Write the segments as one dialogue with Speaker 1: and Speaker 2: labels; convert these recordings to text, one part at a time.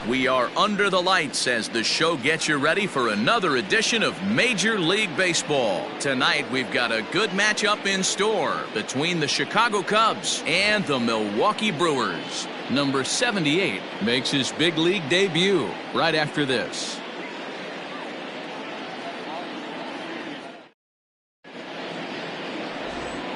Speaker 1: We are under the lights as the show gets you ready for another edition of Major League Baseball. Tonight, we've got a good matchup in store between the Chicago Cubs and the Milwaukee Brewers. Number 78 makes his big league debut right after this.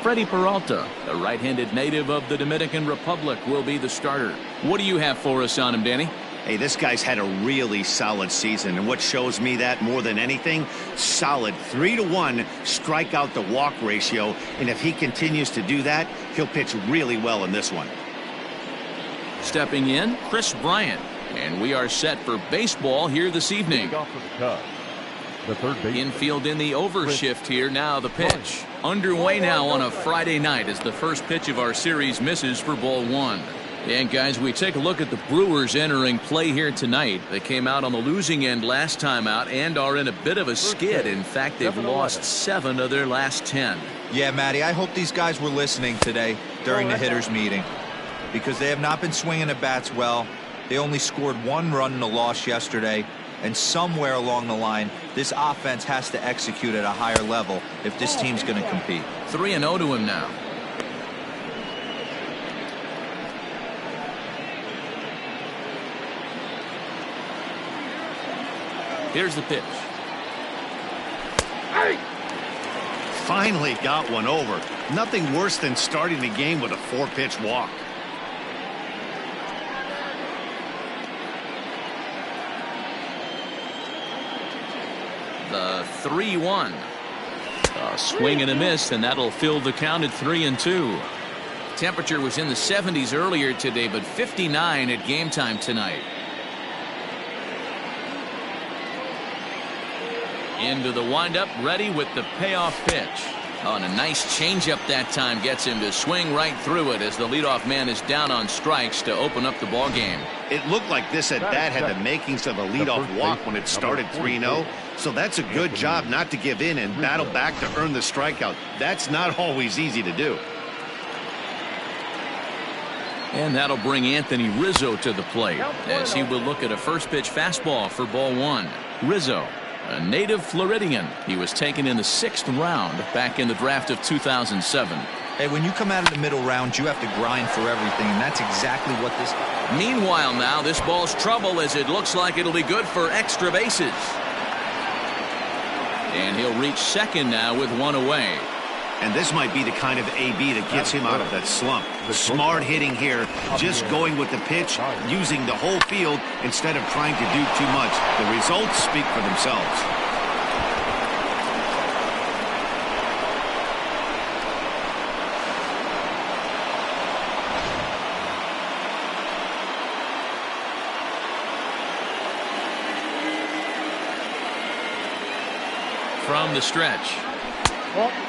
Speaker 1: Freddie Peralta, a right-handed native of the Dominican Republic, will be the starter. What do you have for us on him, Danny?
Speaker 2: Hey, this guy's had a really solid season, and what shows me that more than anything, solid 3-to-1 strikeout to walk ratio, and if he continues to do that, he'll pitch really well in this one.
Speaker 1: Stepping in, Chris Bryant, and we are set for baseball here this evening. Infield in the overshift here. Now the pitch. Underway now on a Friday night as the first pitch of our series misses for ball one. And guys, we take a look at the Brewers entering play here tonight. They came out on the losing end last time out and are in a bit of a skid. In fact, they've lost 7 of their last 10.
Speaker 3: Yeah, Matty, I hope these guys were listening today during the hitters meeting, because they have not been swinging the bats well. They only scored 1 run in the loss yesterday. And somewhere along the line, this offense has to execute at a higher level if this team's going to compete.
Speaker 1: 3-0 to him now. Here's the pitch.
Speaker 2: Finally got one over. Nothing worse than starting the game with a 4-pitch walk.
Speaker 1: The 3-1. A swing and a miss, and that'll fill the count at 3-2. Temperature was in the 70s earlier today, but 59 at game time tonight. Into the windup, ready with the payoff pitch. Oh, and a nice changeup that time gets him to swing right through it as the leadoff man is down on strikes to open up the ball game.
Speaker 2: It looked like this at bat had the makings of a leadoff walk when it started 3-0. So that's a good job not to give in and battle back to earn the strikeout. That's not always easy to do.
Speaker 1: And that'll bring Anthony Rizzo to the plate as he will look at a first pitch fastball for ball one. Rizzo, a native Floridian. He was taken in the 6th round back in the draft of 2007.
Speaker 3: Hey, when you come out of the middle round, you have to grind for everything, and that's exactly what this...
Speaker 1: Meanwhile now, this ball's trouble as it looks like it'll be good for extra bases. And he'll reach second now with 1 away.
Speaker 2: And this might be the kind of AB that gets him out of that slump. Smart hitting here, just going with the pitch, using the whole field instead of trying to do too much. The results speak for themselves.
Speaker 1: From the stretch.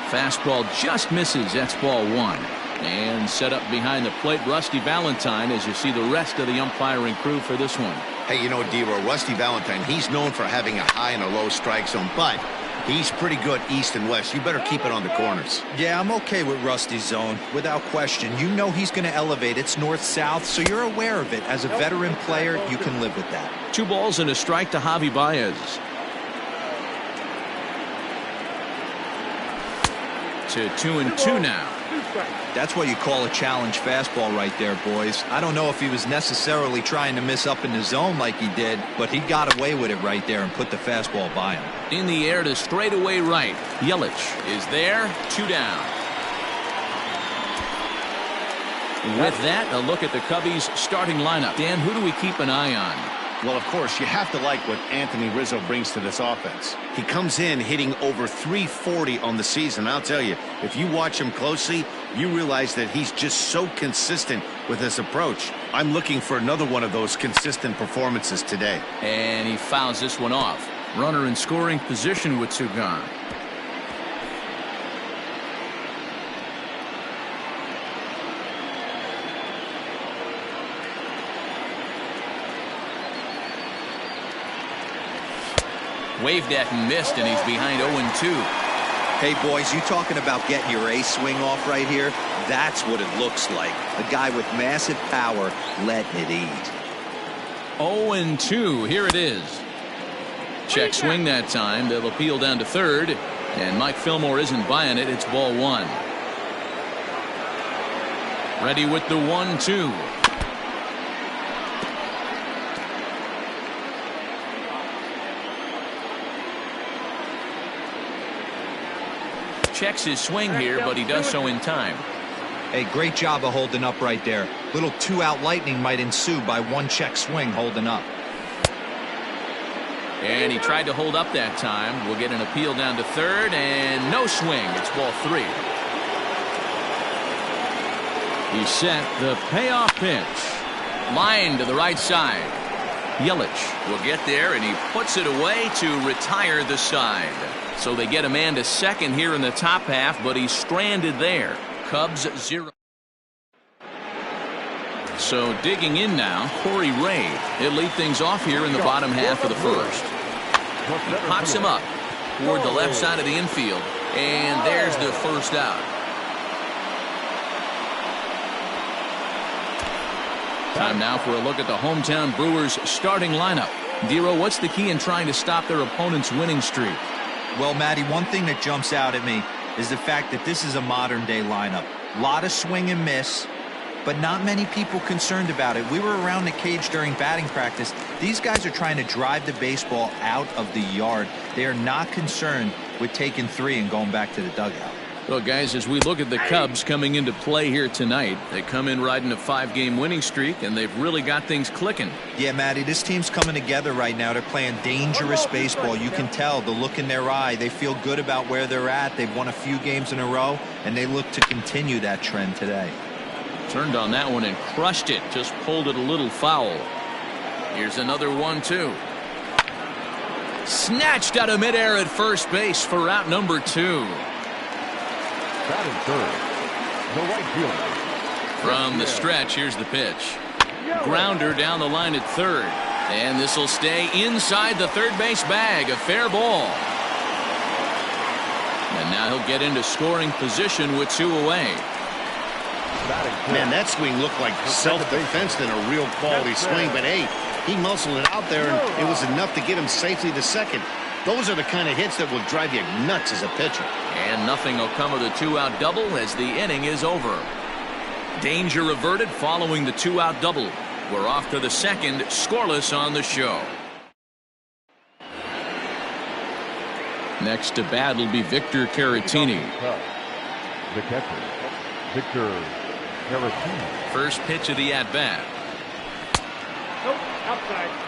Speaker 1: Fastball just misses. That's ball one. And set up behind the plate, Rusty Valentine, as you see the rest of the umpiring crew for this one.
Speaker 2: Hey, you know, D-Row, Rusty Valentine, he's known for having a high and a low strike zone, but he's pretty good east and west. You better keep it on the corners.
Speaker 3: Yeah, I'm okay with Rusty's zone, without question. You know he's going to elevate. It's north-south, so you're aware of it. As a veteran player, you can live with that.
Speaker 1: 2 balls and a strike to Javi Baez. To 2-2 now.
Speaker 3: That's what you call a challenge fastball right there, boys. I don't know if he was necessarily trying to miss up in the zone like he did, but he got away with it right there and put the fastball by him.
Speaker 1: In the air to straightaway right. Yelich is there. 2 down. With that, a look at the Cubbies' starting lineup. Dan, who do we keep an eye on?
Speaker 2: Well, of course, you have to like what Anthony Rizzo brings to this offense. He comes in hitting over 340 on the season. I'll tell you, if you watch him closely, you realize that he's just so consistent with his approach. I'm looking for another one of those consistent performances today.
Speaker 1: And he fouls this one off. Runner in scoring position with 2 gone. Waved at and missed, and he's behind 0-2.
Speaker 3: Hey, boys, you talking about getting your ace swing off right here? That's what it looks like. A guy with massive power letting it eat.
Speaker 1: 0-2. Here it is. Check swing that time. They'll appeal down to third. And Mike Fillmore isn't buying it. It's ball one. Ready with the 1-2. Checks his swing here, but he does so in time.
Speaker 3: Hey, great job of holding up right there. Little two-out lightning might ensue by one check swing holding up.
Speaker 1: And he tried to hold up that time. We'll get an appeal down to third, and no swing. It's ball three. He set the payoff pitch. Line to the right side. Yelich will get there, and he puts it away to retire the side. So they get a man to second here in the top half, but he's stranded there. Cubs 0. So digging in now, Corey Ray. He'll lead things off here in the bottom half of the first. He pops him up toward the left side of the infield, and there's the first out. Time now for a look at the hometown Brewers starting lineup. Dero, what's the key in trying to stop their opponent's winning streak?
Speaker 3: Well, Matty, one thing that jumps out at me is the fact that this is a modern-day lineup. A lot of swing and miss, but not many people concerned about it. We were around the cage during batting practice. These guys are trying to drive the baseball out of the yard. They are not concerned with taking three and going back to the dugout.
Speaker 1: Well, guys, as we look at the Cubs coming into play here tonight, they come in riding a 5-game winning streak, and they've really got things clicking.
Speaker 3: Yeah, Matty, this team's coming together right now. They're playing dangerous baseball. You can tell the look in their eye. They feel good about where they're at. They've won a few games in a row, and they look to continue that trend today.
Speaker 1: Turned on that one and crushed it. Just pulled it a little foul. Here's another 1-2. Snatched out of midair at first base for out number 2.
Speaker 4: Batting third, the right fielder.
Speaker 1: From the stretch, here's the pitch. Grounder down the line at third. And this will stay inside the third base bag. A fair ball. And now he'll get into scoring position with 2 away.
Speaker 2: Man, that swing looked like self-defense than a real quality swing. But hey, he muscled it out there, and it was enough to get him safely to second. Those are the kind of hits that will drive you nuts as a pitcher.
Speaker 1: And nothing will come of the 2-out double as the inning is over. Danger averted following the 2-out double. We're off to the second, scoreless on the show. Next to bat will be Victor Caratini.
Speaker 4: The catcher, Victor Caratini.
Speaker 1: First pitch of the at-bat.
Speaker 5: Outside.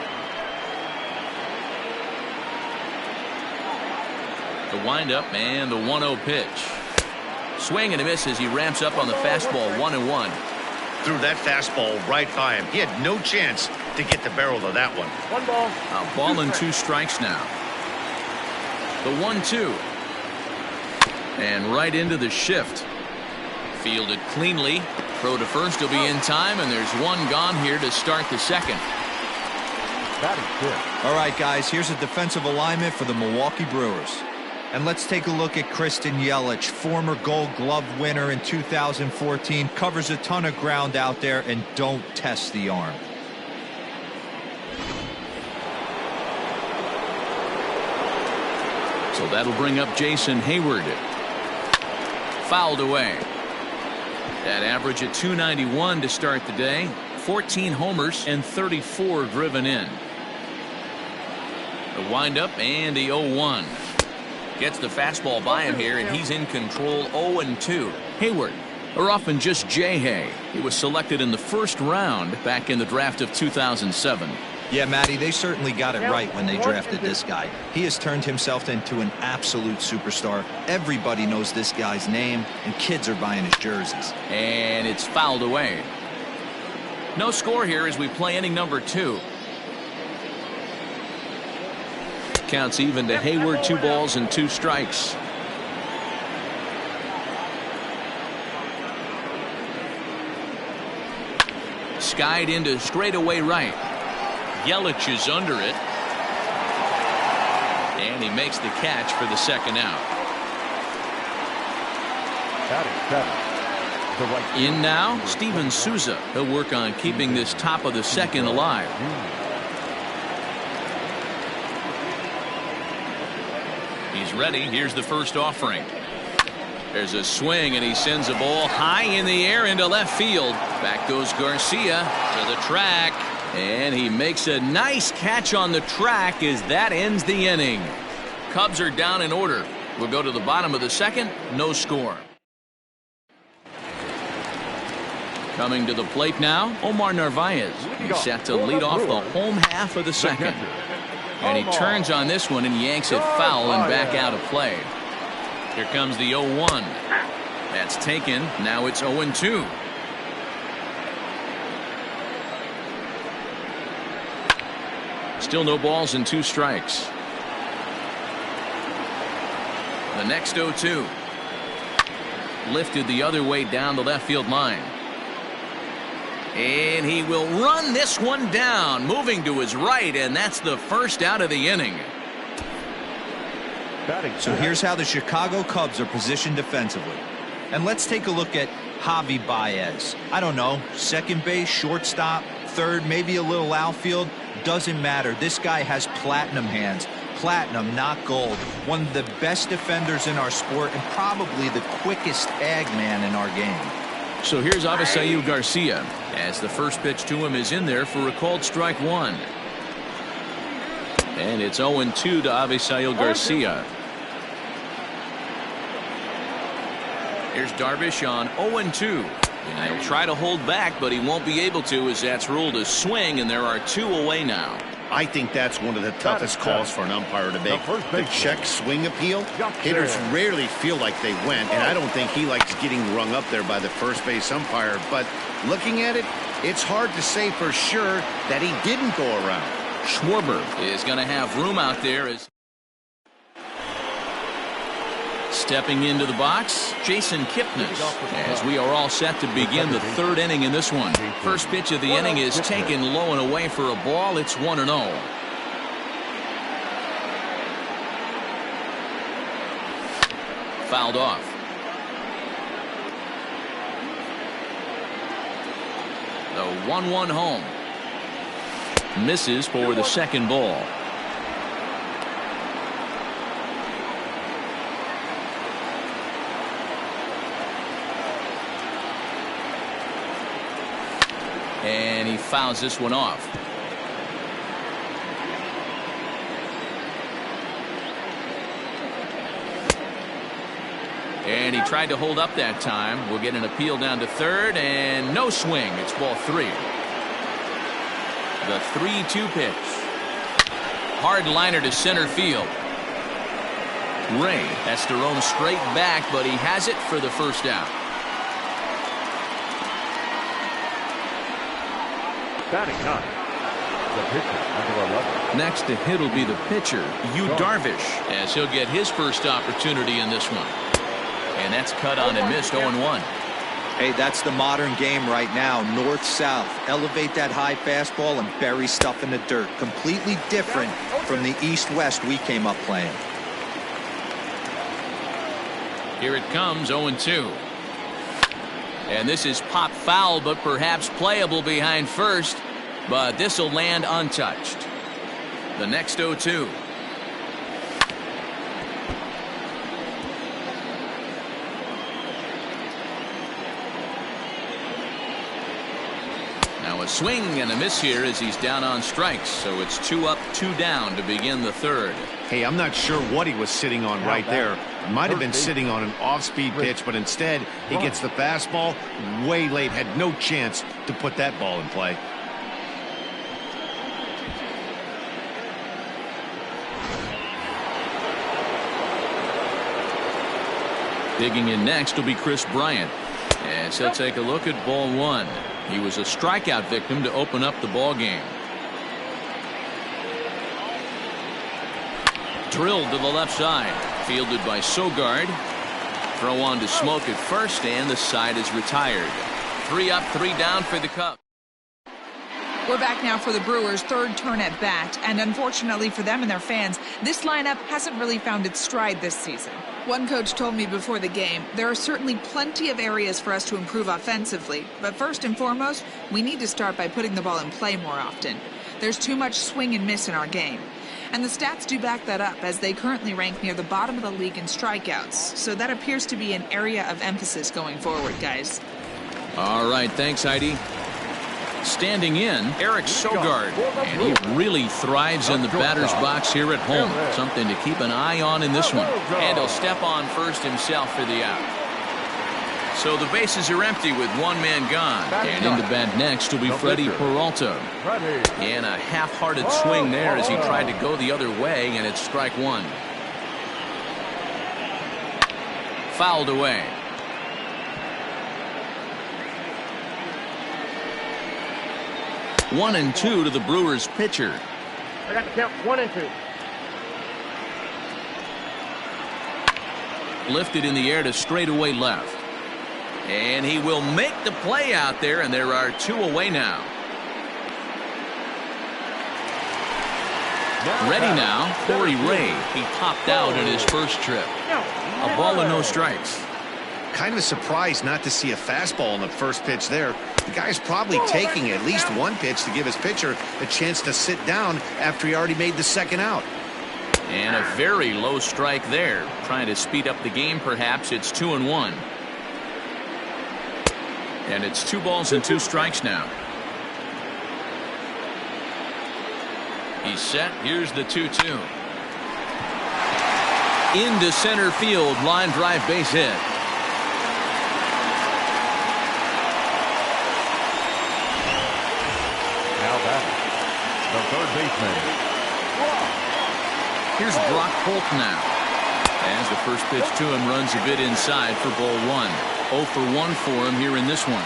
Speaker 1: The windup and the 1-0 pitch. Swing and a miss as he ramps up on the fastball. 1-1.
Speaker 2: Threw that fastball right by him. He had no chance to get the barrel of that one.
Speaker 5: 1 ball.
Speaker 1: A ball and 2 strikes now. The 1-2. And right into the shift. Fielded cleanly. Throw to first will be in time, and there's one gone here to start the second.
Speaker 3: All right, guys, here's a defensive alignment for the Milwaukee Brewers. And let's take a look at Christian Yelich, former Gold Glove winner in 2014, covers a ton of ground out there and don't test the arm.
Speaker 1: So that'll bring up Jason Hayward. Fouled away. That average at .291 to start the day. 14 homers and 34 driven in. The windup and the 0-1. Gets the fastball by him here, and he's in control. 0-2. Hayward, or often just J-Hay. He was selected in the first round back in the draft of 2007.
Speaker 3: Yeah, Matty, they certainly got it right when they drafted this guy. He has turned himself into an absolute superstar. Everybody knows this guy's name, and kids are buying his jerseys.
Speaker 1: And it's fouled away. No score here as we play inning number 2. Counts even to Hayward. 2 balls and 2 strikes. Skied into straightaway right. Yelich is under it. And he makes the catch for the second out. In now, Steven Souza. He'll work on keeping this top of the second alive. He's ready. Here's the first offering. There's a swing, and he sends a ball high in the air into left field. Back goes Garcia to the track, and he makes a nice catch on the track as that ends the inning. Cubs are down in order. We'll go to the bottom of the second. No score. Coming to the plate now, Omar Narvaez. He's set to lead off the home half of the second. And he turns on this one and yanks it foul and back out of play. Here comes the 0-1. That's taken. Now it's 0-2. Still no balls and 2 strikes. The next 0-2. Lifted the other way down the left field line. And he will run this one down, moving to his right, and that's the first out of the inning.
Speaker 3: So here's how the Chicago Cubs are positioned defensively. And let's take a look at Javi Baez. I don't know, second base, shortstop, third, maybe a little outfield. Doesn't matter. This guy has platinum hands. Platinum, not gold. One of the best defenders in our sport and probably the quickest tag man in our game.
Speaker 1: So here's Avisail Garcia as the first pitch to him is in there for a called strike 1. And it's 0-2 to Avisail Garcia. Here's Darvish on 0-2. And he'll try to hold back, but he won't be able to as that's ruled a swing, and there are 2 away now.
Speaker 2: I think that's one of the toughest calls for an umpire to make. The check swing appeal. Hitters rarely feel like they went, and I don't think he likes getting rung up there by the first base umpire. But looking at it, it's hard to say for sure that he didn't go around.
Speaker 1: Schwarber is going to have room out there as stepping into the box, Jason Kipnis, as we are all set to begin the 3rd inning in this one. First pitch of the inning is taken low and away for a ball. It's 1-0. Fouled off. The 1-1 home. Misses for the second ball. And he fouls this one off. And he tried to hold up that time. We'll get an appeal down to third, and no swing. It's ball 3. The 3-2 pitch. Hard liner to center field. Ray has to roam straight back, but he has it for the first out.
Speaker 4: Batting 9, the pitcher, number 11.
Speaker 1: Next to hit will be the pitcher, Yu Darvish, as he'll get his first opportunity in this one. And that's cut on and missed 0-1.
Speaker 3: Hey, that's the modern game right now. North-south. Elevate that high fastball and bury stuff in the dirt. Completely different from the east-west we came up playing.
Speaker 1: Here it comes, 0-2. And this is pop foul, but perhaps playable behind first. But this will land untouched. The next 0-2. Now a swing and a miss here as he's down on strikes. So it's 2 up, 2 down to begin the 3rd.
Speaker 2: Hey, I'm not sure what he was sitting on right there. Might have been sitting on an off-speed pitch, but instead he gets the fastball way late. Had no chance to put that ball in play.
Speaker 1: Digging in next will be Chris Bryant, as he'll take a look at ball 1. He was a strikeout victim to open up the ball game. Drilled to the left side. Fielded by Sogard. Throw on to Smoke at first, and the side is retired. 3 up, 3 down for the Cubs.
Speaker 5: We're back now for the Brewers' 3rd turn at bat, and unfortunately for them and their fans, this lineup hasn't really found its stride this season. One coach told me before the game, there are certainly plenty of areas for us to improve offensively, but first and foremost, we need to start by putting the ball in play more often. There's too much swing and miss in our game. And the stats do back that up, as they currently rank near the bottom of the league in strikeouts. So that appears to be an area of emphasis going forward, guys.
Speaker 1: All right, thanks, Heidi. Standing in, Eric Sogard, and he really thrives in the batter's box here at home. Something to keep an eye on in this one. And he'll step on first himself for the out. So the bases are empty with one man gone. And in the bat next will be Freddie Peralta. And a half-hearted swing there as he tried to go the other way, and it's strike one. Fouled away. 1-2 to the Brewers pitcher.
Speaker 4: I got the count 1-2.
Speaker 1: Lifted in the air to straightaway left. And he will make the play out there, and there are two away now. Ready now, Corey Ray. He popped out in his first trip. A ball and no strikes.
Speaker 2: Kind of a surprise not to see a fastball on the first pitch there. The guy's probably taking at least one pitch to give his pitcher a chance to sit down after he already made the second out.
Speaker 1: And a very low strike there. Trying to speed up the game, perhaps. It's 2-1. And it's 2 balls and 2 strikes now. He's set. Here's the 2-2. Into center field. Line drive base hit.
Speaker 4: Now back, the third baseman.
Speaker 1: Here's Brock Holt now. As the first pitch to him runs a bit inside for ball 1. 0 for 1 for him here in this one.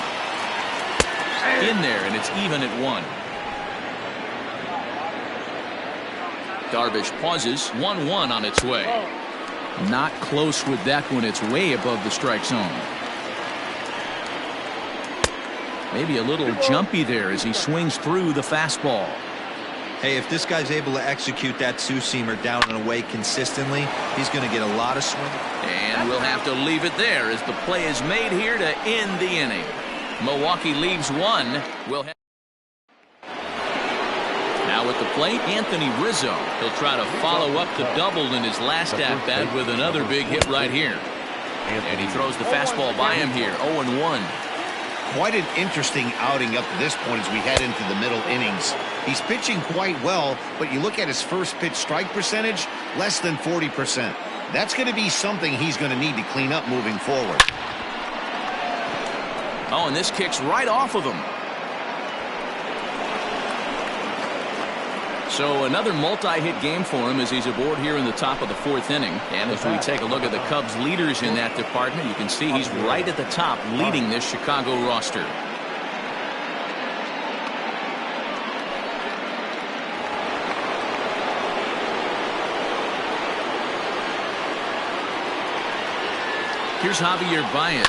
Speaker 1: In there, and it's even at 1. Darvish pauses. 1-1 on its way. Not close with that one. It's way above the strike zone. Maybe a little jumpy there as he swings through the fastball.
Speaker 3: Hey, if this guy's able to execute that two-seamer down and away consistently, he's going to get a lot of swing.
Speaker 1: And we'll have to leave it there as the play is made here to end the inning. Milwaukee leaves 1. Now at the plate, Anthony Rizzo. He'll try to follow up the double in his last at-bat with another big hit right here. And he throws the fastball by him here. 0-1.
Speaker 2: Quite an interesting outing up to this point as we head into the middle innings. He's pitching quite well, but you look at his first pitch strike percentage, less than 40%. That's going to be something he's going to need to clean up moving forward.
Speaker 1: Oh, and this kicks right off of him. So another multi-hit game for him as he's aboard here in the top of the 4th inning. And as we take a look at the Cubs leaders in that department, you can see he's right at the top leading this Chicago roster. Here's Javier Baez.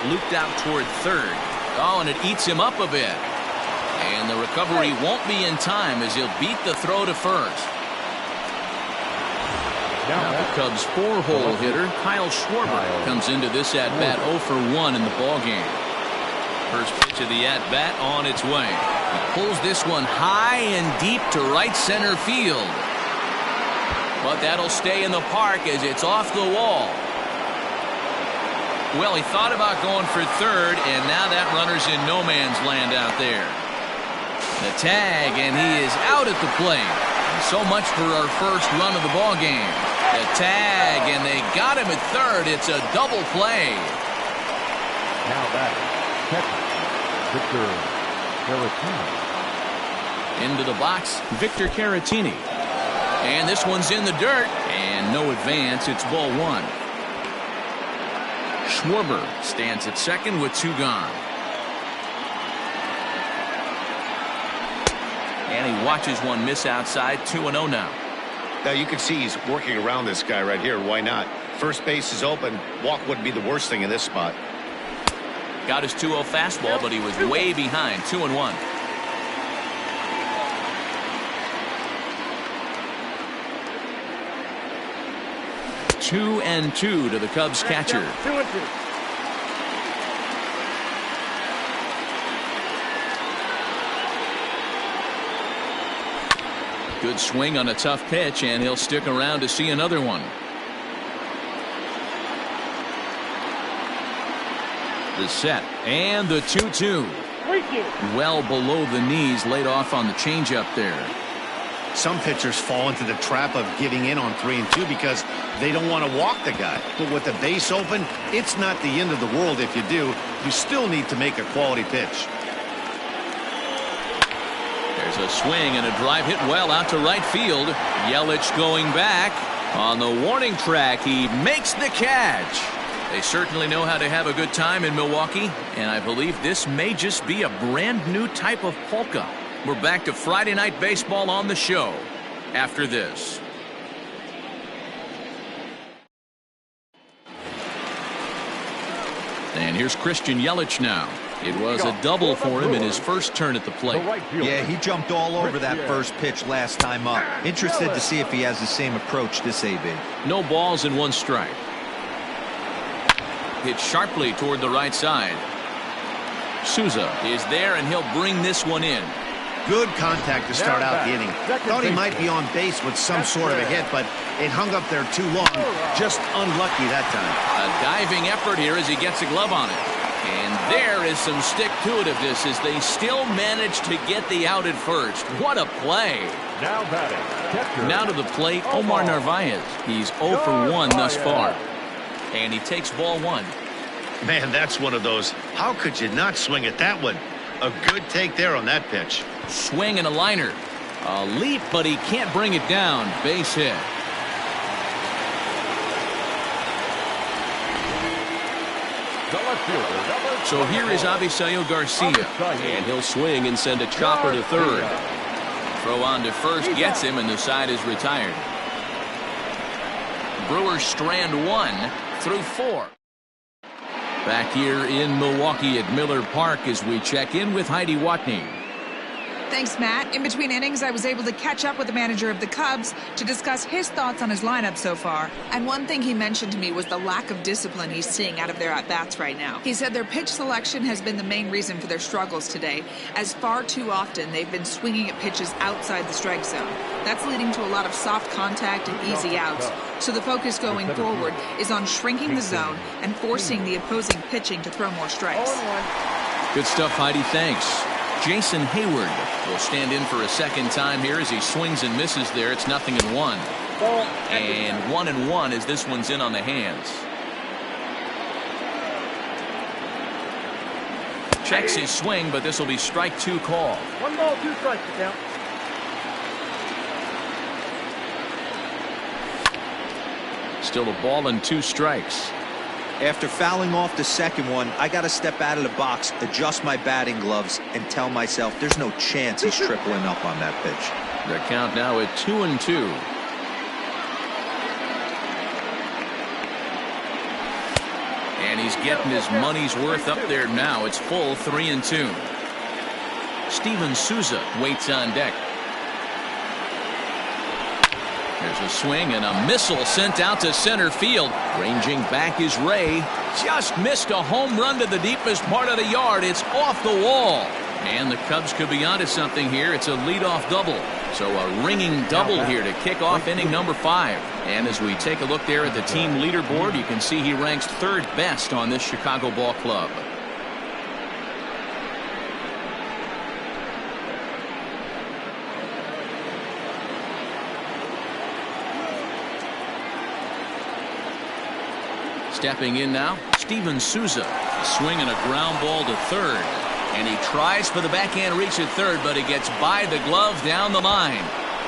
Speaker 1: Looped out toward third. Oh, and it eats him up a bit. And the recovery won't be in time as he'll beat the throw to first. Now the Cubs' 4-hole hitter, Kyle Schwarber, comes into this at-bat 0 for 1 in the ballgame. First pitch of the at-bat on its way. He pulls this one high and deep to right center field. But that'll stay in the park as it's off the wall. Well, he thought about going for third, and now that runner's in no man's land out there. The tag, and he is out at the plate. So much for our first run of the ball game. The tag, and they got him at third. It's a double play.
Speaker 4: Now back, catcher, Victor Caratini.
Speaker 1: Into the box, Victor Caratini. And this one's in the dirt, and no advance. It's ball 1. Schwarber stands at second with 2 gone. And he watches one miss outside. 2-0 now.
Speaker 2: Now you can see he's working around this guy right here. Why not? First base is open. Walk wouldn't be the worst thing in this spot.
Speaker 1: Got his 2-0 fastball, but he was way behind. 2-1. Two and 2 to the Cubs catcher.
Speaker 4: 2-2.
Speaker 1: Good swing on a tough pitch, and he'll stick around to see another one. The set and the 2-2. Well below the knees, laid off on the changeup there.
Speaker 2: Some pitchers fall into the trap of giving in on 3-2 because they don't want to walk the guy. But with the base open, it's not the end of the world if you do. You still need to make a quality pitch.
Speaker 1: There's a swing and a drive hit well out to right field. Yelich going back. On the warning track, he makes the catch. They certainly know how to have a good time in Milwaukee, and I believe this may just be a brand new type of polka. We're back to Friday Night Baseball on the show after this. And here's Christian Yelich now. It was a double for him in his first turn at the plate.
Speaker 3: Yeah, he jumped all over that first pitch last time up. Interested to see if he has the same approach this AB.
Speaker 1: No balls and 1 strike. Hit sharply toward the right side. Souza is there, and he'll bring this one in.
Speaker 2: Good contact to start out the inning. Thought he might be on base with some sort of a hit, but it hung up there too long. Just unlucky that time.
Speaker 1: A diving effort here as he gets a glove on it. And there is some stick-to-itiveness as they still manage to get the out at first. What a play.
Speaker 4: Now batting.
Speaker 1: Now to the plate, Omar Narvaez. He's 0 for 1 thus far. And he takes ball 1.
Speaker 2: Man, that's one of those. How could you not swing at that one? A good take there on that pitch.
Speaker 1: Swing and a liner. A leap, but he can't bring it down. Base hit. So here is Avisail Garcia. And he'll swing and send a chopper to third. Throw on to first, gets him, and the side is retired. Brewers strand 1 through 4. Back here in Milwaukee at Miller Park as we check in with Heidi Watney.
Speaker 5: Thanks, Matt. In between innings, I was able to catch up with the manager of the Cubs to discuss his thoughts on his lineup so far. And one thing he mentioned to me was the lack of discipline he's seeing out of their at-bats right now. He said their pitch selection has been the main reason for their struggles today, as far too often they've been swinging at pitches outside the strike zone. That's leading to a lot of soft contact and easy outs. So the focus going forward is on shrinking the zone and forcing the opposing pitching to throw more strikes.
Speaker 1: Good stuff, Heidi. Thanks. Jason Hayward will stand in for a second time here as he swings and misses there. It's 0-1. And 1-1 as this one's in on the hands. Checks his swing, but this will be strike 2 call.
Speaker 6: 1 ball, 2 strikes to count.
Speaker 1: Still a ball and 2 strikes.
Speaker 3: After fouling off the second one, I got to step out of the box, adjust my batting gloves, and tell myself there's no chance he's tripling up on that pitch.
Speaker 1: The count now at 2-2. And he's getting his money's worth up there now. It's full 3-2. Steven Souza waits on deck. There's a swing and a missile sent out to center field. Ranging back is Ray. Just missed a home run to the deepest part of the yard. It's off the wall. And the Cubs could be onto something here. It's a leadoff double. So a ringing double here to kick off inning number 5. And as we take a look there at the team leaderboard, you can see he ranks 3rd best on this Chicago ball club. Stepping in now, Steven Souza. A swing and a ground ball to third. And he tries for the backhand reach at third, but he gets by the glove down the line.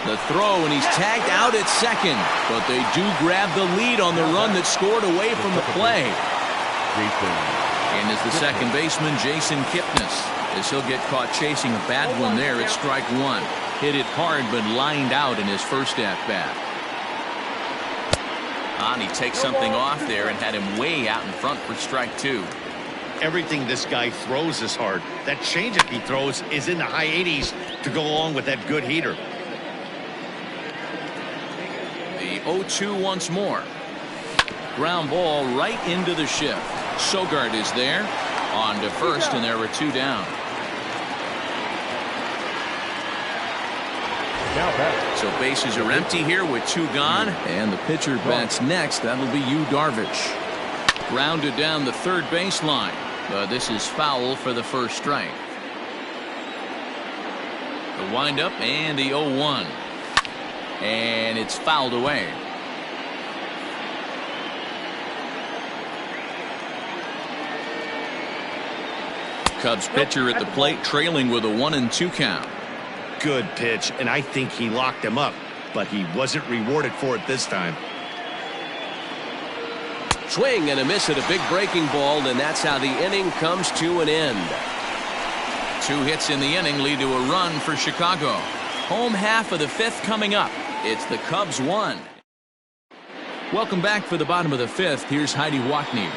Speaker 1: The throw, and he's tagged out at second. But they do grab the lead on the run that scored away from the play. And as the second baseman, Jason Kipnis, as he'll get caught chasing a bad one there at strike 1. Hit it hard, but lined out in his first at-bat. And he takes something off there and had him way out in front for strike 2.
Speaker 2: Everything this guy throws is hard. That changeup he throws is in the high 80s to go along with that good heater.
Speaker 1: The 0-2 once more. Ground ball right into the shift. Sogard is there. On to first, and there were 2 down.
Speaker 4: Now back.
Speaker 1: So bases are empty here with 2 gone, and the pitcher bats next. That'll be Yu Darvish. Grounded down the third baseline, but this is foul for the first strike. The windup and the 0-1, and it's fouled away. Cubs pitcher at the plate, trailing with a 1-2 count.
Speaker 2: Good pitch, and I think he locked him up, but he wasn't rewarded for it this time.
Speaker 7: Swing and a miss at a big breaking ball, and that's how the inning comes to an end.
Speaker 1: 2 hits in the inning lead to a run for Chicago. Home half of the 5th coming up. It's the Cubs 1. Welcome back for the bottom of the 5th. Here's Heidi Watney.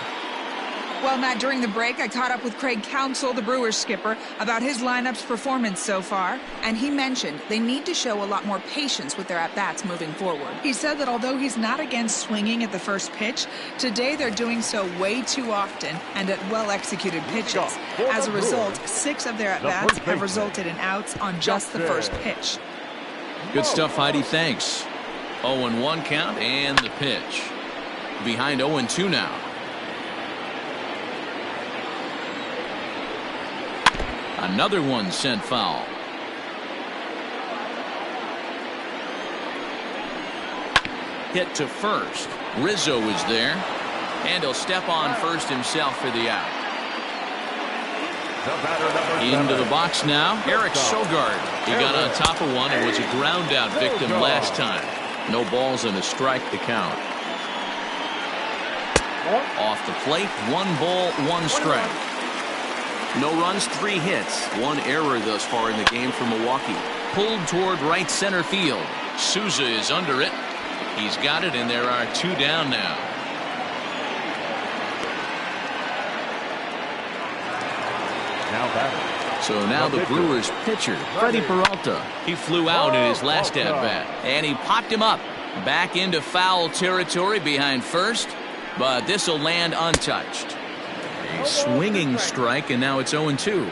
Speaker 5: Well, Matt, during the break, I caught up with Craig Counsell, the Brewers skipper, about his lineup's performance so far, and he mentioned they need to show a lot more patience with their at-bats moving forward. He said that although he's not against swinging at the first pitch, today they're doing so way too often and at well-executed pitches. As a result, 6 of their at-bats have resulted in outs on just the first pitch.
Speaker 1: Good stuff, Heidi. Thanks. 0-1 count and the pitch. Behind 0-2 now. Another one sent foul. Hit to first. Rizzo is there, and he'll step on first himself for the out. Into the box now, Eric Sogard. He got on top of one and was a ground out victim last time. No balls and a strike to count. Off the plate, 1 ball, 1 strike. No runs, 3 hits. 1 error thus far in the game for Milwaukee. Pulled toward right center field. Souza is under it. He's got it, and there are 2 down now.
Speaker 4: Now batting.
Speaker 1: So now the Brewers pitcher, Freddie Peralta. He flew out in his last at-bat, and he popped him up. Back into foul territory behind first, but this will land untouched. A swinging strike, and now it's 0-2.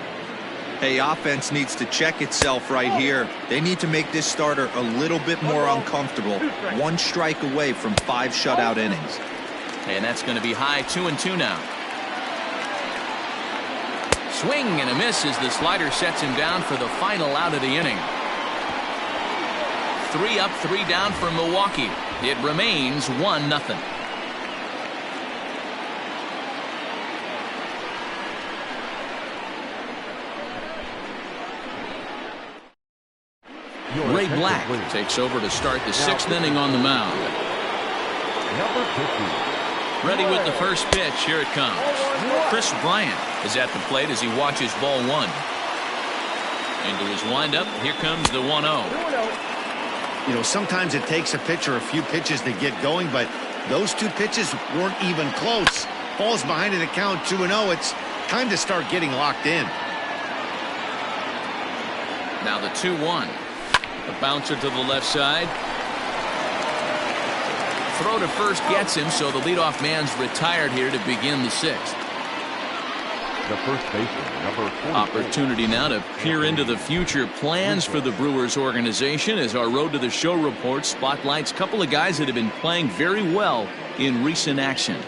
Speaker 3: Hey, offense needs to check itself right here. They need to make this starter a little bit more uncomfortable. 1 strike away from 5 shutout innings.
Speaker 1: And that's going to be high, 2-2 now. Swing and a miss as the slider sets him down for the final out of the inning. 3 up, 3 down for Milwaukee. It remains 1-0. Ray Black takes over to start the 6th inning on the mound.
Speaker 4: Number 50.
Speaker 1: Ready with the first pitch. Here it comes. Chris Bryant is at the plate as he watches ball 1. Into his windup. Here comes the 1-0.
Speaker 2: You know, sometimes it takes a pitcher a few pitches to get going, but those 2 pitches weren't even close. Falls behind in the count, 2-0. It's time to start getting locked in.
Speaker 1: Now the 2-1. The bouncer to the left side. Throw to first gets him, so the leadoff man's retired here to begin the 6th.
Speaker 4: The first baseman, number 44.
Speaker 1: Opportunity now to peer into the future plans for the Brewers organization as our Road to the Show report spotlights a couple of guys that have been playing very well in recent action.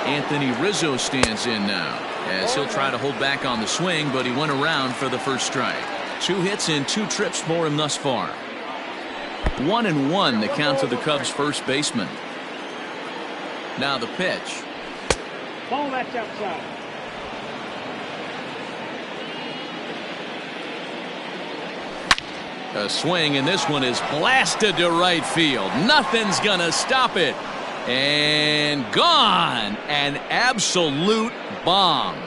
Speaker 1: Anthony Rizzo stands in now as he'll try to hold back on the swing, but he went around for the first strike. 2 hits and 2 trips for him thus far. 1-1 the count to the Cubs first baseman. Now the pitch.
Speaker 6: Ball that's outside.
Speaker 1: A swing, and this one is blasted to right field. Nothing's gonna stop it. And gone. An absolute bomb.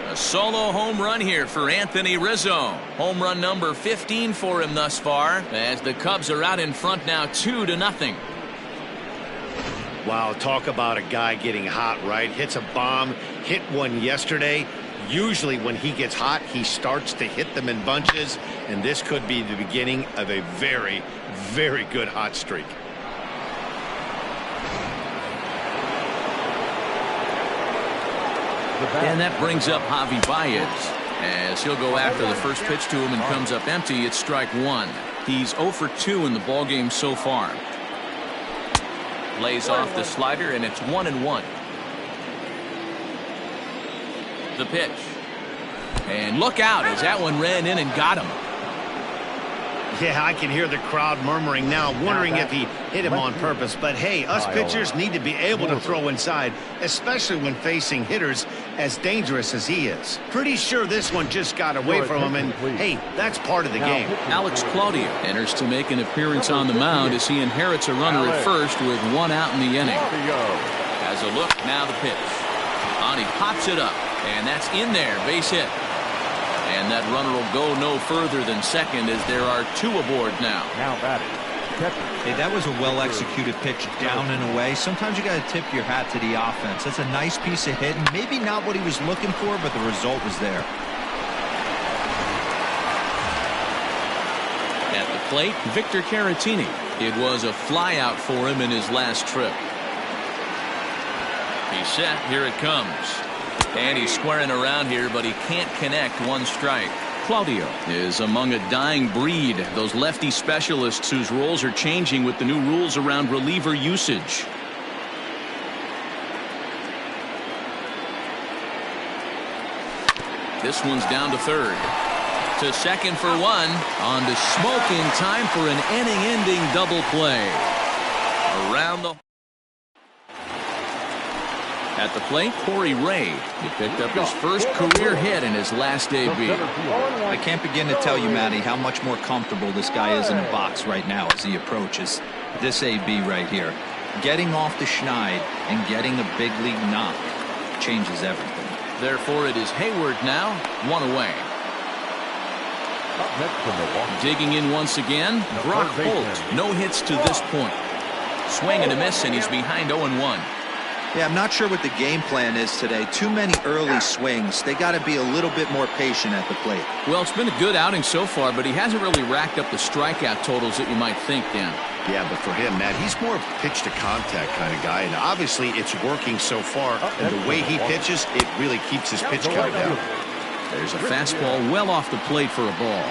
Speaker 1: A solo home run here for Anthony Rizzo. Home run number 15 for him thus far as the Cubs are out in front now 2-0.
Speaker 2: Wow, talk about a guy getting hot, right? Hits a bomb, hit one yesterday. Usually when he gets hot, he starts to hit them in bunches, and this could be the beginning of a very, very good hot streak.
Speaker 1: And that brings up Javi Baez, as he'll go after the first pitch to him and comes up empty. It's strike one. He's 0 for 2 in the ballgame so far. Lays off the slider, and it's 1-1. The pitch. And look out as that one ran in and got him.
Speaker 2: Yeah, I can hear the crowd murmuring now, wondering if he hit him on purpose. But hey, us pitchers need to be able to throw inside, especially when facing hitters as dangerous as he is. Pretty sure this one just got away from him, and hey, that's part of the game.
Speaker 1: Alex Claudio enters to make an appearance on the mound as he inherits a runner at first with 1 out in the inning. Has a look, now the pitch. On, he pops it up, and that's in there, base hit. And that runner will go no further than second as there are 2 aboard now.
Speaker 4: Now batting.
Speaker 3: Hey, that was a well-executed pitch down and away. Sometimes you got to tip your hat to the offense. That's a nice piece of hitting. Maybe not what he was looking for, but the result was there.
Speaker 1: At the plate, Victor Caratini. It was a flyout for him in his last trip. He's set. Here it comes. And he's squaring around here, but he can't connect. 1 strike. Claudio is among a dying breed, those lefty specialists whose roles are changing with the new rules around reliever usage. This one's down to third. To second for 1. On to Smoke in time for an inning-ending double play. Around the... At the plate, Corey Ray. He picked up his first career hit in his last debut.
Speaker 3: I can't begin to tell you, Matty, how much more comfortable this guy is in the box right now as he approaches this AB right here. Getting off the schneid and getting a big league knock changes everything.
Speaker 1: Therefore, it is Hayward now, 1 away. Digging in once again, Brock Holt. No hits to this point. Swing and a miss, and he's behind 0-1.
Speaker 3: Yeah, I'm not sure what the game plan is today. Too many early swings. They got to be a little bit more patient at the plate.
Speaker 1: Well, it's been a good outing so far, but he hasn't really racked up the strikeout totals that you might think, Dan.
Speaker 2: Yeah, but for him, Matt, he's more of a pitch-to-contact kind of guy, and obviously it's working so far, and the way he pitches, it really keeps his pitch count down.
Speaker 1: There's a fastball well off the plate for a ball.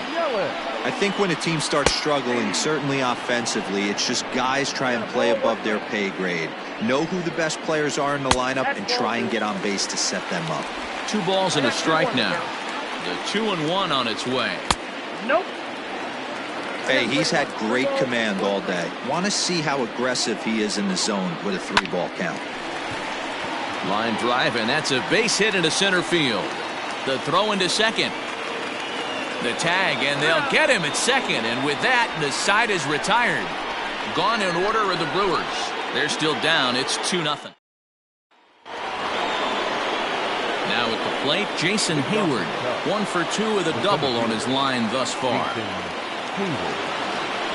Speaker 3: I think when a team starts struggling, certainly offensively, it's just guys try and play above their pay grade. Know who the best players are in the lineup and try and get on base to set them up.
Speaker 1: 2 balls and a strike now. The 2-1 on its way.
Speaker 6: Nope.
Speaker 3: Hey, he's had great command all day. Want to see how aggressive he is in the zone with a 3-ball count.
Speaker 1: Line drive, and that's a base hit into center field. The throw into second. The tag, and they'll get him at second. And with that, the side is retired. Gone in order are the Brewers. They're still down. It's 2-0. Now at the plate, Jason Hayward. 1 for 2 with a double on his line thus far.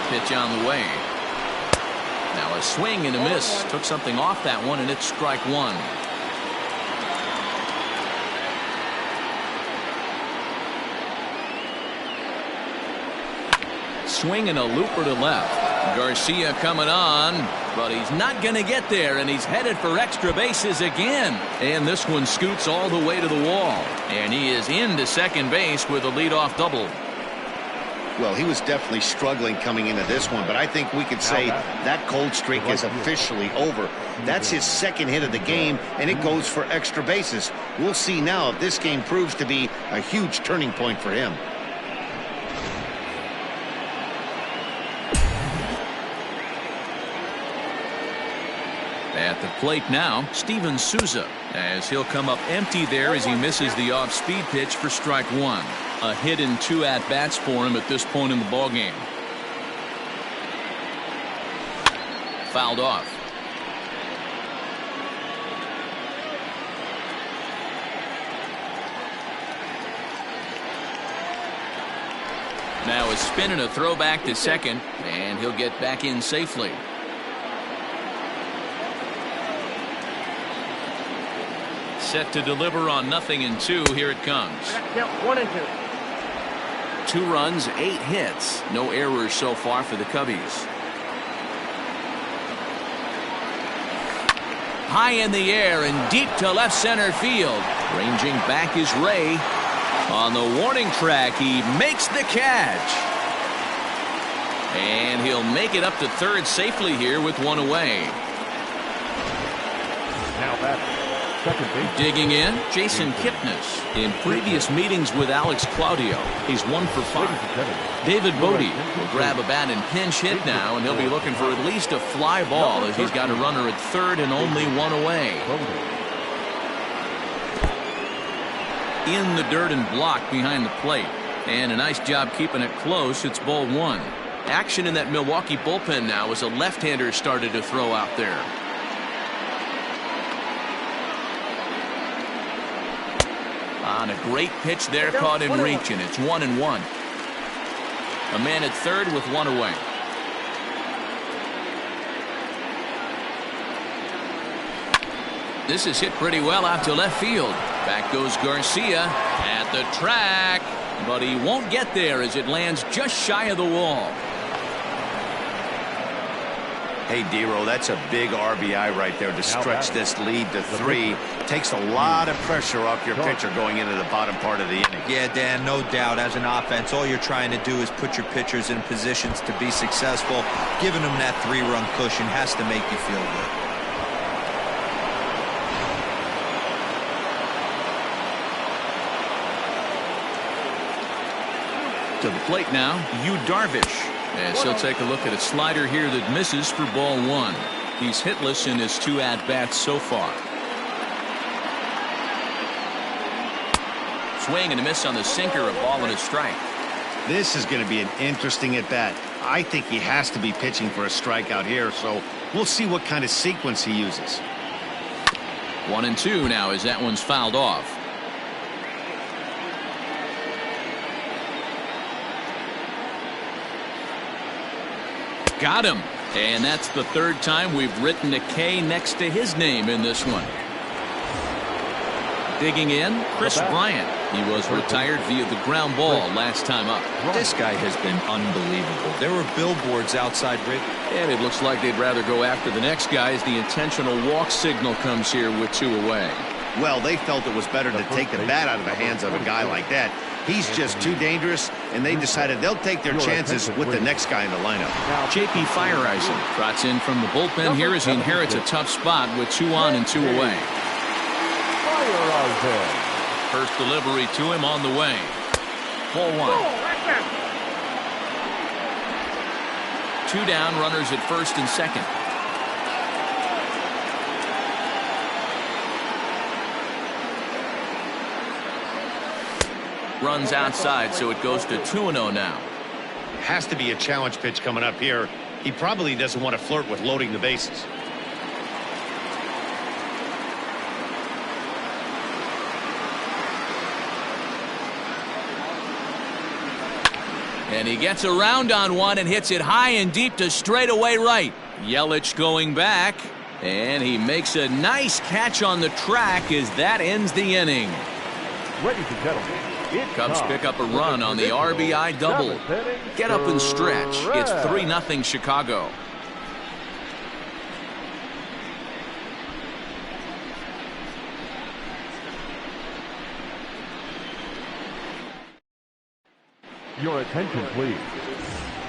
Speaker 1: Pitch on the way. Now a swing and a miss. Took something off that one, and it's strike 1. Swing and a looper to left. Garcia coming on, but he's not going to get there, and he's headed for extra bases again. And this one scoots all the way to the wall, and he is into second base with a leadoff double.
Speaker 2: Well, he was definitely struggling coming into this one, but I think we could say that cold streak is officially over. That's his second hit of the game, and it goes for extra bases. We'll see now if this game proves to be a huge turning point for him.
Speaker 1: At the plate now, Steven Souza, as he'll come up empty there as he misses the off-speed pitch for strike 1. A hit in 2 at-bats for him at this point in the ballgame. Fouled off. Now a spin and a throw back to second, and he'll get back in safely. set to deliver on 0-2. Here it comes.
Speaker 6: Count 1 and 2.
Speaker 1: 2 runs, 8 hits. No errors so far for the Cubbies. High in the air and deep to left center field. Ranging back is Ray. On the warning track, he makes the catch. And he'll make it up to third safely here with 1 away.
Speaker 4: Now back. Second base.
Speaker 1: Digging in, Jason Kipnis. In previous meetings with Alex Claudio, he's 1 for 5. David Bodie will grab a bat and pinch hit now, and he'll be looking for at least a fly ball as he's got a runner at third and only 1 away. In the dirt and blocked behind the plate. And a nice job keeping it close. It's ball 1. Action in that Milwaukee bullpen now as a left-hander started to throw out there. On a great pitch there, caught in reach, and it's 1-1. A man at third with 1 away. This is hit pretty well out to left field. Back goes Garcia at the track, but he won't get there as it lands just shy of the wall.
Speaker 2: Hey, Dero, that's a big RBI right there to stretch this lead to 3. Takes a lot of pressure off your pitcher going into the bottom part of the inning.
Speaker 3: Yeah, Dan, no doubt. As an offense, all you're trying to do is put your pitchers in positions to be successful. Giving them that 3-run cushion has to make you feel good.
Speaker 1: To the plate now, Yu Darvish. As he'll take a look at a slider here that misses for ball 1. He's hitless in his 2 at-bats so far. Swing and a miss on the sinker, a ball and a strike.
Speaker 2: This is going to be an interesting at-bat. I think he has to be pitching for a strikeout here, so we'll see what kind of sequence he uses.
Speaker 1: 1-2 now as that one's fouled off. Got him. And that's the 3rd time we've written a K next to his name in this one. Digging in, Chris Bryant. He was retired via the ground ball last time up.
Speaker 3: This guy has been unbelievable. There were billboards outside Rick.
Speaker 1: And it looks like they'd rather go after the next guy as the intentional walk signal comes here with 2 away.
Speaker 2: Well, they felt it was better to take the bat out of the hands of a guy like that. He's just too dangerous, and they decided they'll take their chances with the next guy in the lineup.
Speaker 1: J.P. Fireisen trots in from the bullpen here as he inherits a tough spot with 2 on and 2 away. First delivery to him on the way. Ball 1. 2 down, runners at first and second. Runs outside, so it goes to 2-0 now.
Speaker 2: Has to be a challenge pitch coming up here. He probably doesn't want to flirt with loading the bases.
Speaker 1: And he gets around on one and hits it high and deep to straightaway right. Yelich going back, and he makes a nice catch on the track as that ends the inning.
Speaker 4: Ladies and gentlemen,
Speaker 1: Cubs pick up a run on the RBI double. Get up and stretch. It's 3-0 Chicago.
Speaker 4: Your attention, please.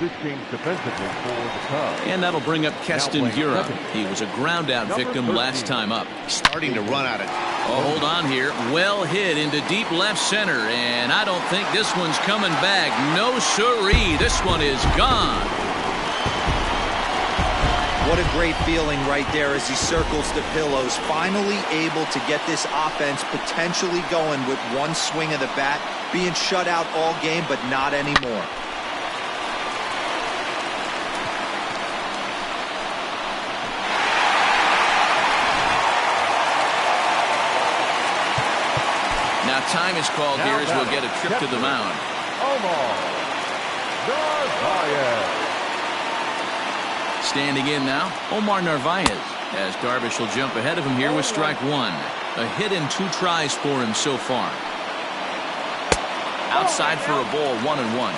Speaker 4: This change defensively for the Cubs.
Speaker 1: And that'll bring up Keston Hiura. He was a ground-out victim last time up.
Speaker 2: Starting to run out of...
Speaker 1: Oh, hold on here. Well hit into deep left center, and I don't think this one's coming back. No siree. This one is gone.
Speaker 3: What a great feeling right there as he circles the pillows. Finally able to get this offense potentially going with one swing of the bat. Being shut out all game, but not anymore.
Speaker 1: Now time is called here as we'll get a trip to the mound.
Speaker 4: Omar Narvaez.
Speaker 1: Standing in now, Omar Narvaez, as Darvish will jump ahead of him here with strike 1. A hit and 2 tries for him so far. Outside for a ball, 1-1.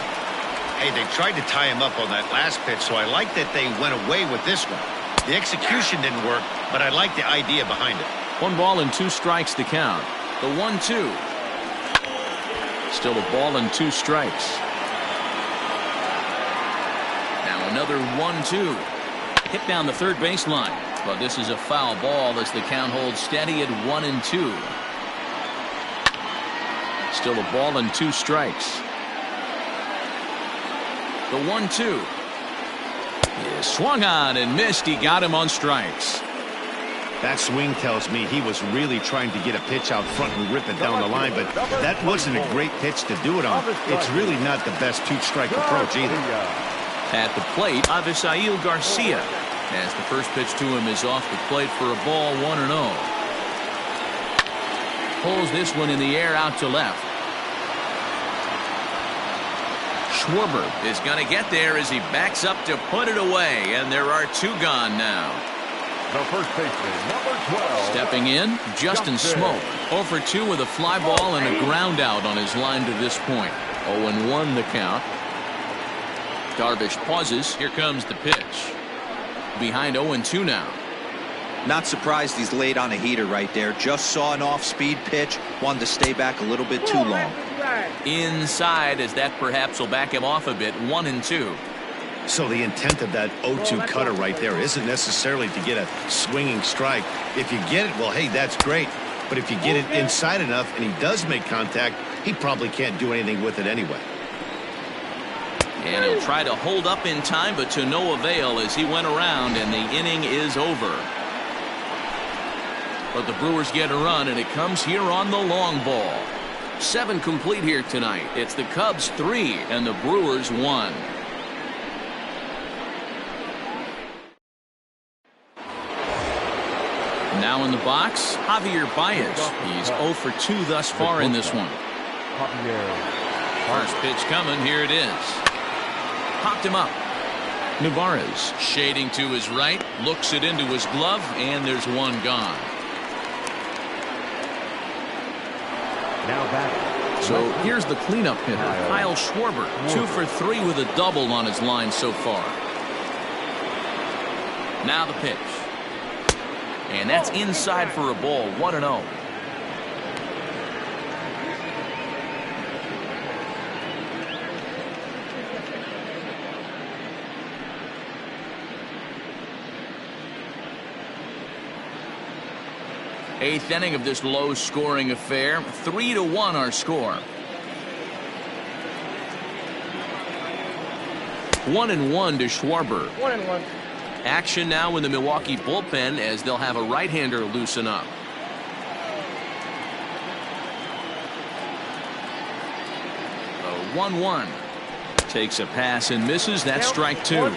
Speaker 2: Hey, they tried to tie him up on that last pitch, so I like that they went away with this one. The execution didn't work, but I like the idea behind it.
Speaker 1: 1 ball and 2 strikes to count. The 1-2. Still a ball and 2 strikes. Now another 1-2. Hit down the third baseline. But this is a foul ball as the count holds steady at 1-2. Still a ball and 2 strikes. The 1-2. Is swung on and missed. He got him on strikes.
Speaker 2: That swing tells me he was really trying to get a pitch out front and rip it down the line, but that wasn't a great pitch to do it on. It's really not the best 2-strike approach either.
Speaker 1: At the plate, Avisail Garcia, as the first pitch to him is off the plate for a ball, 1-0. Pulls this one in the air out to left. Schwarber is going to get there as he backs up to put it away, and there are 2 gone now.
Speaker 4: The first baseman, number 12.
Speaker 1: Stepping in, Justin Smoak. 0 for 2 with a fly ball and a ground out on his line to this point. 0-1 the count. Darvish pauses. Here comes the pitch. Behind 0-2 now.
Speaker 3: Not surprised he's laid on a heater right there. Just saw an off-speed pitch. Wanted to stay back a little bit too long.
Speaker 1: Inside, as that perhaps will back him off a bit. 1-2.
Speaker 2: So the intent of that 0-2 cutter right there isn't necessarily to get a swinging strike. If you get it, well, hey, that's great. But if you get it inside enough and he does make contact, he probably can't do anything with it anyway.
Speaker 1: And he'll try to hold up in time, but to no avail as he went around, and the inning is over. But the Brewers get a run, and it comes here on the long ball. 7 complete here tonight. It's the Cubs 3 and the Brewers 1. Now in the box, Javier Baez. He's 0 for 2 thus far in this one. First pitch coming. Here it is. Popped him up. Narvaez shading to his right, looks it into his glove, and there's 1 gone.
Speaker 4: Now back.
Speaker 1: So here's the cleanup hitter, Kyle Schwarber. 2 for 3 with a double on his line so far. Now the pitch. And that's inside for a ball, 1-0. Eighth inning of this low-scoring affair. 3-1 our score. 1-1 to Schwarber.
Speaker 6: 1-1.
Speaker 1: Action now in the Milwaukee bullpen as they'll have a right-hander loosen up. A 1-1. Takes a pass and misses. That's strike 2.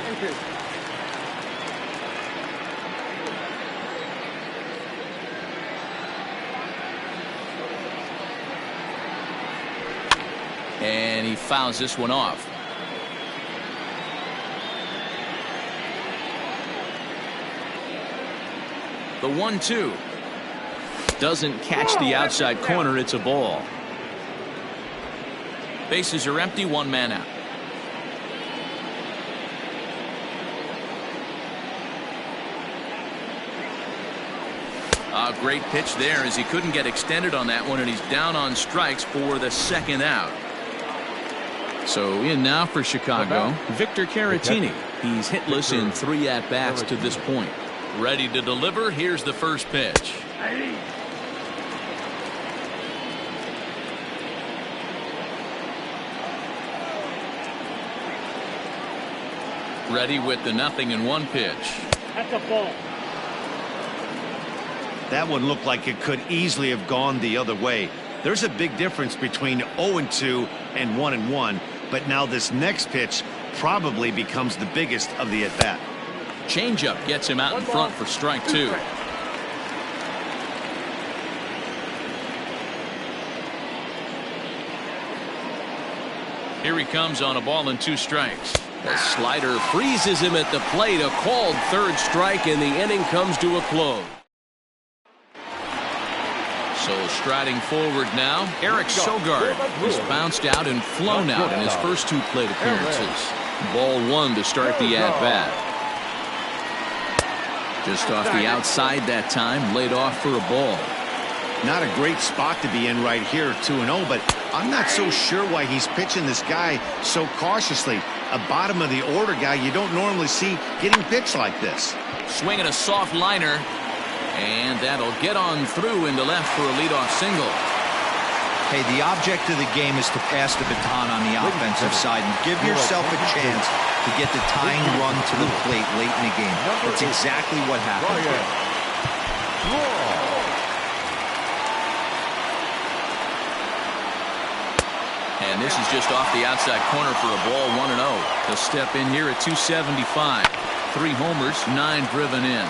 Speaker 1: And he fouls this one off. The 1-2 doesn't catch the outside corner. It's a ball. Bases are empty. 1 man out. A great pitch there as he couldn't get extended on that one, and he's down on strikes for the 2nd out. So in now for Chicago, Victor Caratini. He's hitless in 3 at-bats to this point. Ready to deliver. Here's the first pitch. Ready with the 0-1 pitch.
Speaker 6: That's a ball.
Speaker 2: That one looked like it could easily have gone the other way. There's a big difference between 0-2 and 1-1, but now this next pitch probably becomes the biggest of the at-bat.
Speaker 1: Changeup gets him out in front for strike 2. Here he comes on a ball and 2 strikes. The slider freezes him at the plate. A called 3rd strike, and the inning comes to a close. So striding forward now, Eric Sogard. He's bounced out and flown out in his first 2 plate appearances. Ball 1 to start the at-bat. Just off the outside that time, laid off for a ball.
Speaker 2: Not a great spot to be in right here, 2-0, but I'm not so sure why he's pitching this guy so cautiously. A bottom of the order guy you don't normally see getting pitched like this.
Speaker 1: Swinging a soft liner, and that'll get on through into left for a leadoff single.
Speaker 3: Hey, the object of the game is to pass the baton on the offensive side and give yourself a chance to get the tying run to the plate late in the game. That's exactly what happened.
Speaker 1: And this is just off the outside corner for a ball, 1-0. He'll step in here at 275. 3 homers, 9 driven in.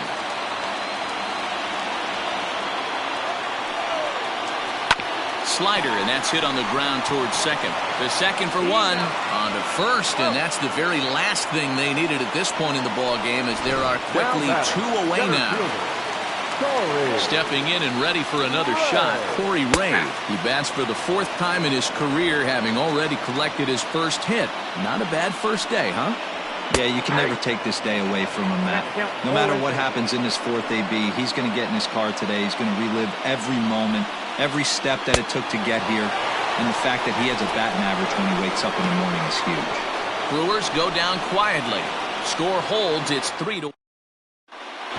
Speaker 1: Slider, and that's hit on the ground towards second. The second for 1 on to first, and that's the very last thing they needed at this point in the ball game, as there are quickly 2 away now. Stepping in and ready for another shot, Corey Ray. He bats for the 4th time in his career, having already collected his first hit. Not a bad first day, huh?
Speaker 3: Yeah, you can never take this day away from him, Matt. No matter what happens in this 4th AB, he's going to get in his car today. He's going to relive every moment, every step that it took to get here, and the fact that he has a batting average when he wakes up in the morning is huge.
Speaker 1: Brewers go down quietly. Score holds. It's 3-1.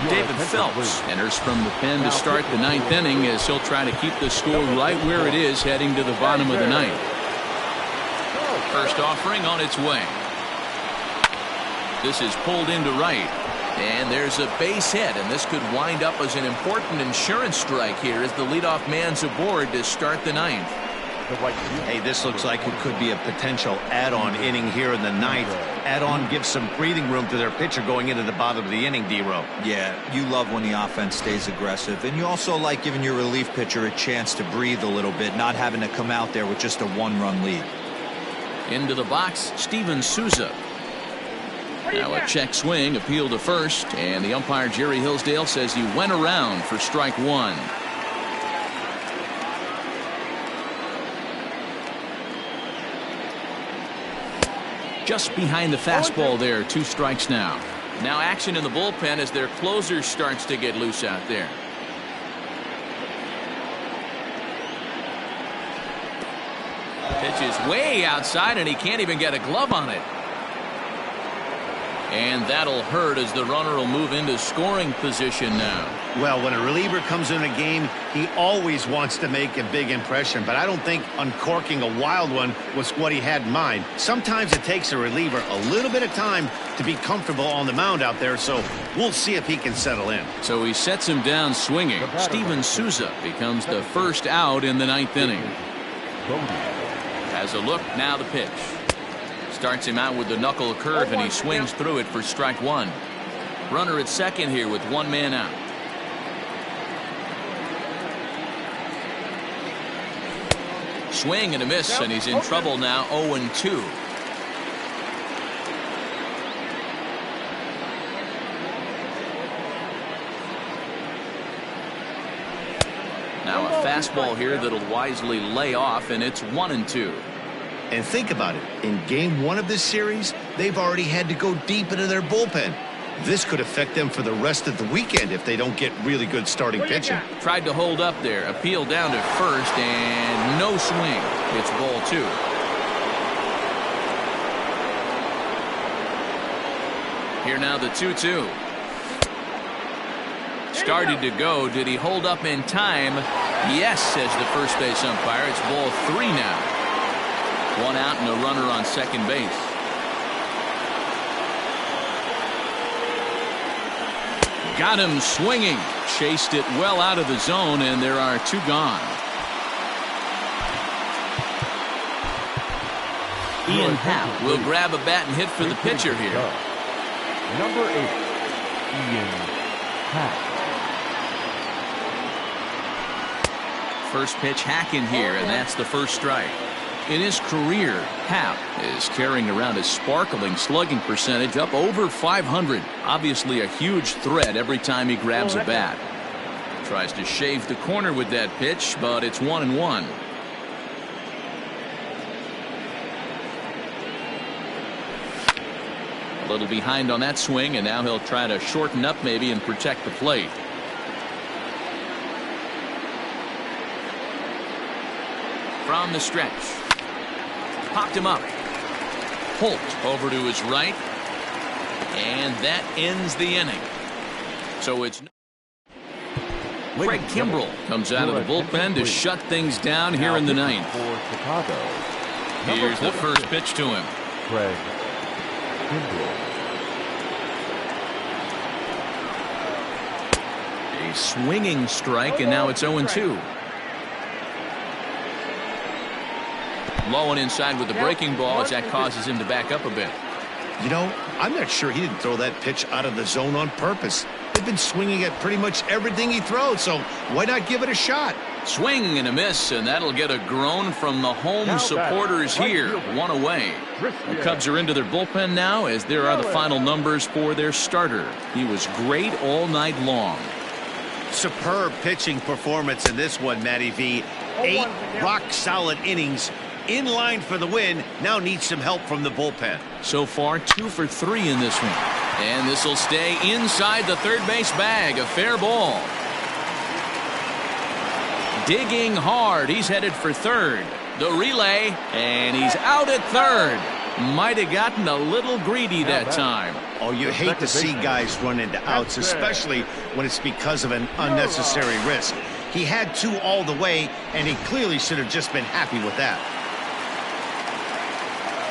Speaker 1: David Phelps enters from the pen to start the 9th inning, as he'll try to keep the score right where it is heading to the bottom of the 9th. First offering on its way. This is pulled into right, and there's a base hit, and this could wind up as an important insurance strike here as the leadoff man's aboard to start the 9th.
Speaker 2: Hey, this looks like it could be a potential add-on inning here in the 9th. Add-on gives some breathing room to their pitcher going into the bottom of the inning, D-Row.
Speaker 3: Yeah, you love when the offense stays aggressive, and you also like giving your relief pitcher a chance to breathe a little bit, not having to come out there with just a 1-run lead.
Speaker 1: Into the box, Steven Souza. Now a check swing, appeal to first, and the umpire Jerry Hillsdale says he went around for strike 1. Just behind the fastball there, 2 strikes now. Now action in the bullpen as their closer starts to get loose out there. Pitch is way outside, and he can't even get a glove on it. And that'll hurt, as the runner will move into scoring position now.
Speaker 2: Well, when a reliever comes in a game, he always wants to make a big impression, but I don't think uncorking a wild one was what he had in mind. Sometimes it takes a reliever a little bit of time to be comfortable on the mound out there, so we'll see if he can settle in.
Speaker 1: So he sets him down swinging. Steven Souza becomes the first out in the 9th inning. Has a look, now the pitch. Starts him out with the knuckle curve, and he swings through it for strike 1. Runner at second here with 1 man out. Swing and a miss, and he's in trouble now, 0-2. Now a fastball here that'll wisely lay off, and it's 1-2.
Speaker 2: And think about it. In game 1 of this series, they've already had to go deep into their bullpen. This could affect them for the rest of the weekend if they don't get really good starting pitching.
Speaker 1: Tried to hold up there. Appeal down to first, and no swing. It's ball 2. Here now the 2-2. Started to go. Did he hold up in time? Yes, says the first base umpire. It's ball 3 now. 1 out and a runner on second base. Got him swinging. Chased it well out of the zone, and there are 2 gone. Ian Happ will grab a bat and hit for the pitcher here.
Speaker 4: Number 8, Ian Happ.
Speaker 1: First pitch hacking here, and that's the first strike. In his career, Happ is carrying around a sparkling slugging percentage up over 500. Obviously a huge threat every time he grabs a bat. Tries to shave the corner with that pitch, but it's 1-1. A little behind on that swing, and now he'll try to shorten up maybe and protect the plate. From the stretch. Popped him up. Holt over to his right. And that ends the inning. So it's Craig Kimbrell comes out of the bullpen to shut things down here in the ninth. Here's the first pitch to him.
Speaker 4: Craig Kimbrell.
Speaker 1: A swinging strike, and now it's 0-2. Low and inside with the breaking ball as that causes him to back up a bit.
Speaker 2: You know, I'm not sure he didn't throw that pitch out of the zone on purpose. They've been swinging at pretty much everything he throws, so why not give it a shot?
Speaker 1: Swing and a miss, and that'll get a groan from the home supporters here. One away. The Cubs are into their bullpen now, as there are the final numbers for their starter. He was great all night long.
Speaker 2: Superb pitching performance in this one, Matty V. 8 rock-solid innings. In line for the win. Now needs some help from the bullpen.
Speaker 1: So far, 2 for 3 in this one. And this will stay inside the third base bag. A fair ball. Digging hard. He's headed for third. The relay. And he's out at third. Might have gotten a little greedy that time.
Speaker 2: Oh, you hate to see guys run into outs, especially when it's because of an unnecessary risk. He had 2 all the way, and he clearly should have just been happy with that.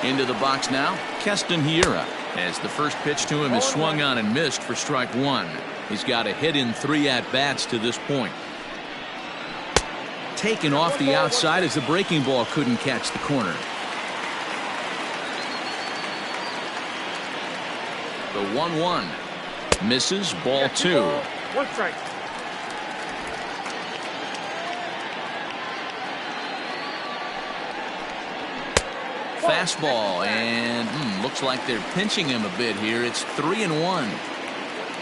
Speaker 1: Into the box now, Keston Hiura, as the first pitch to him is swung on and missed for strike 1. He's got a hit in 3 at-bats to this point. Taken off the outside as the breaking ball couldn't catch the corner. The 1-1. Misses, ball 2.
Speaker 6: 1 strike.
Speaker 1: Fastball, and looks like they're pinching him a bit here. It's 3-1.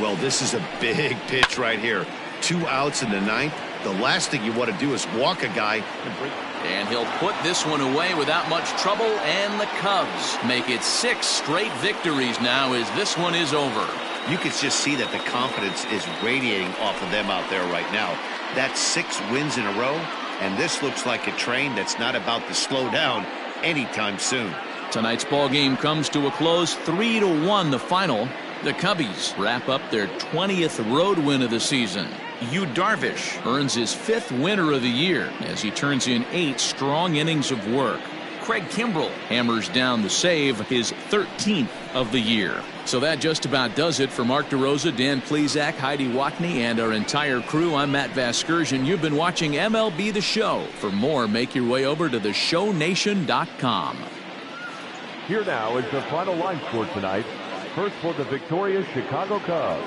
Speaker 2: Well, this is a big pitch right here. 2 outs in the ninth. The last thing you want to do is walk a guy.
Speaker 1: And he'll put this one away without much trouble, and the Cubs make it 6 straight victories now as this one is over.
Speaker 2: You can just see that the confidence is radiating off of them out there right now. That's 6 wins in a row, and this looks like a train that's not about to slow down anytime soon.
Speaker 1: Tonight's ball game comes to a close, 3-1 the final. The Cubbies wrap up their 20th road win of the season. Yu Darvish earns his 5th winner of the year as he turns in 8 strong innings of work. Craig Kimbrell hammers down the save, his 13th of the year. So that just about does it for Mark DeRosa, Dan Plesac, Heidi Watney, and our entire crew. I'm Matt Vasgersian. You've been watching MLB The Show. For more, make your way over to theshownation.com.
Speaker 4: Here now is the final line score tonight. First for the victorious Chicago Cubs,